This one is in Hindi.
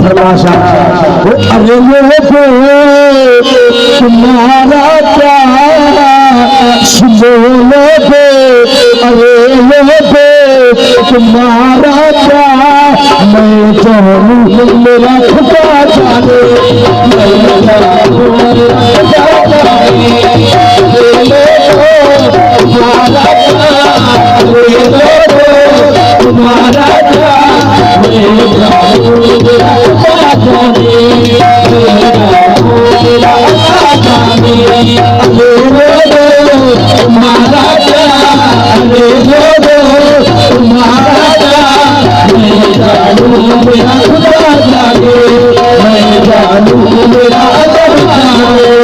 फरमाशा अरे लोगो तुम्हारा प्यार बोलो दे, अरे लोगो तुम्हारा प्यार मैं जानू मेरा खुदा जाने, मैं जानू मेरा खुदा जाने। तुम्हारा प्यार तुम्हारा प्यार मैं जानू मेरा खुदा जाने, मेरा खुदा जाने। तुम्हारा प्यार तुम्हारा प्यार मैं जानू मेरा खुदा जाने, मैं जानू मेरा खुदा जाने।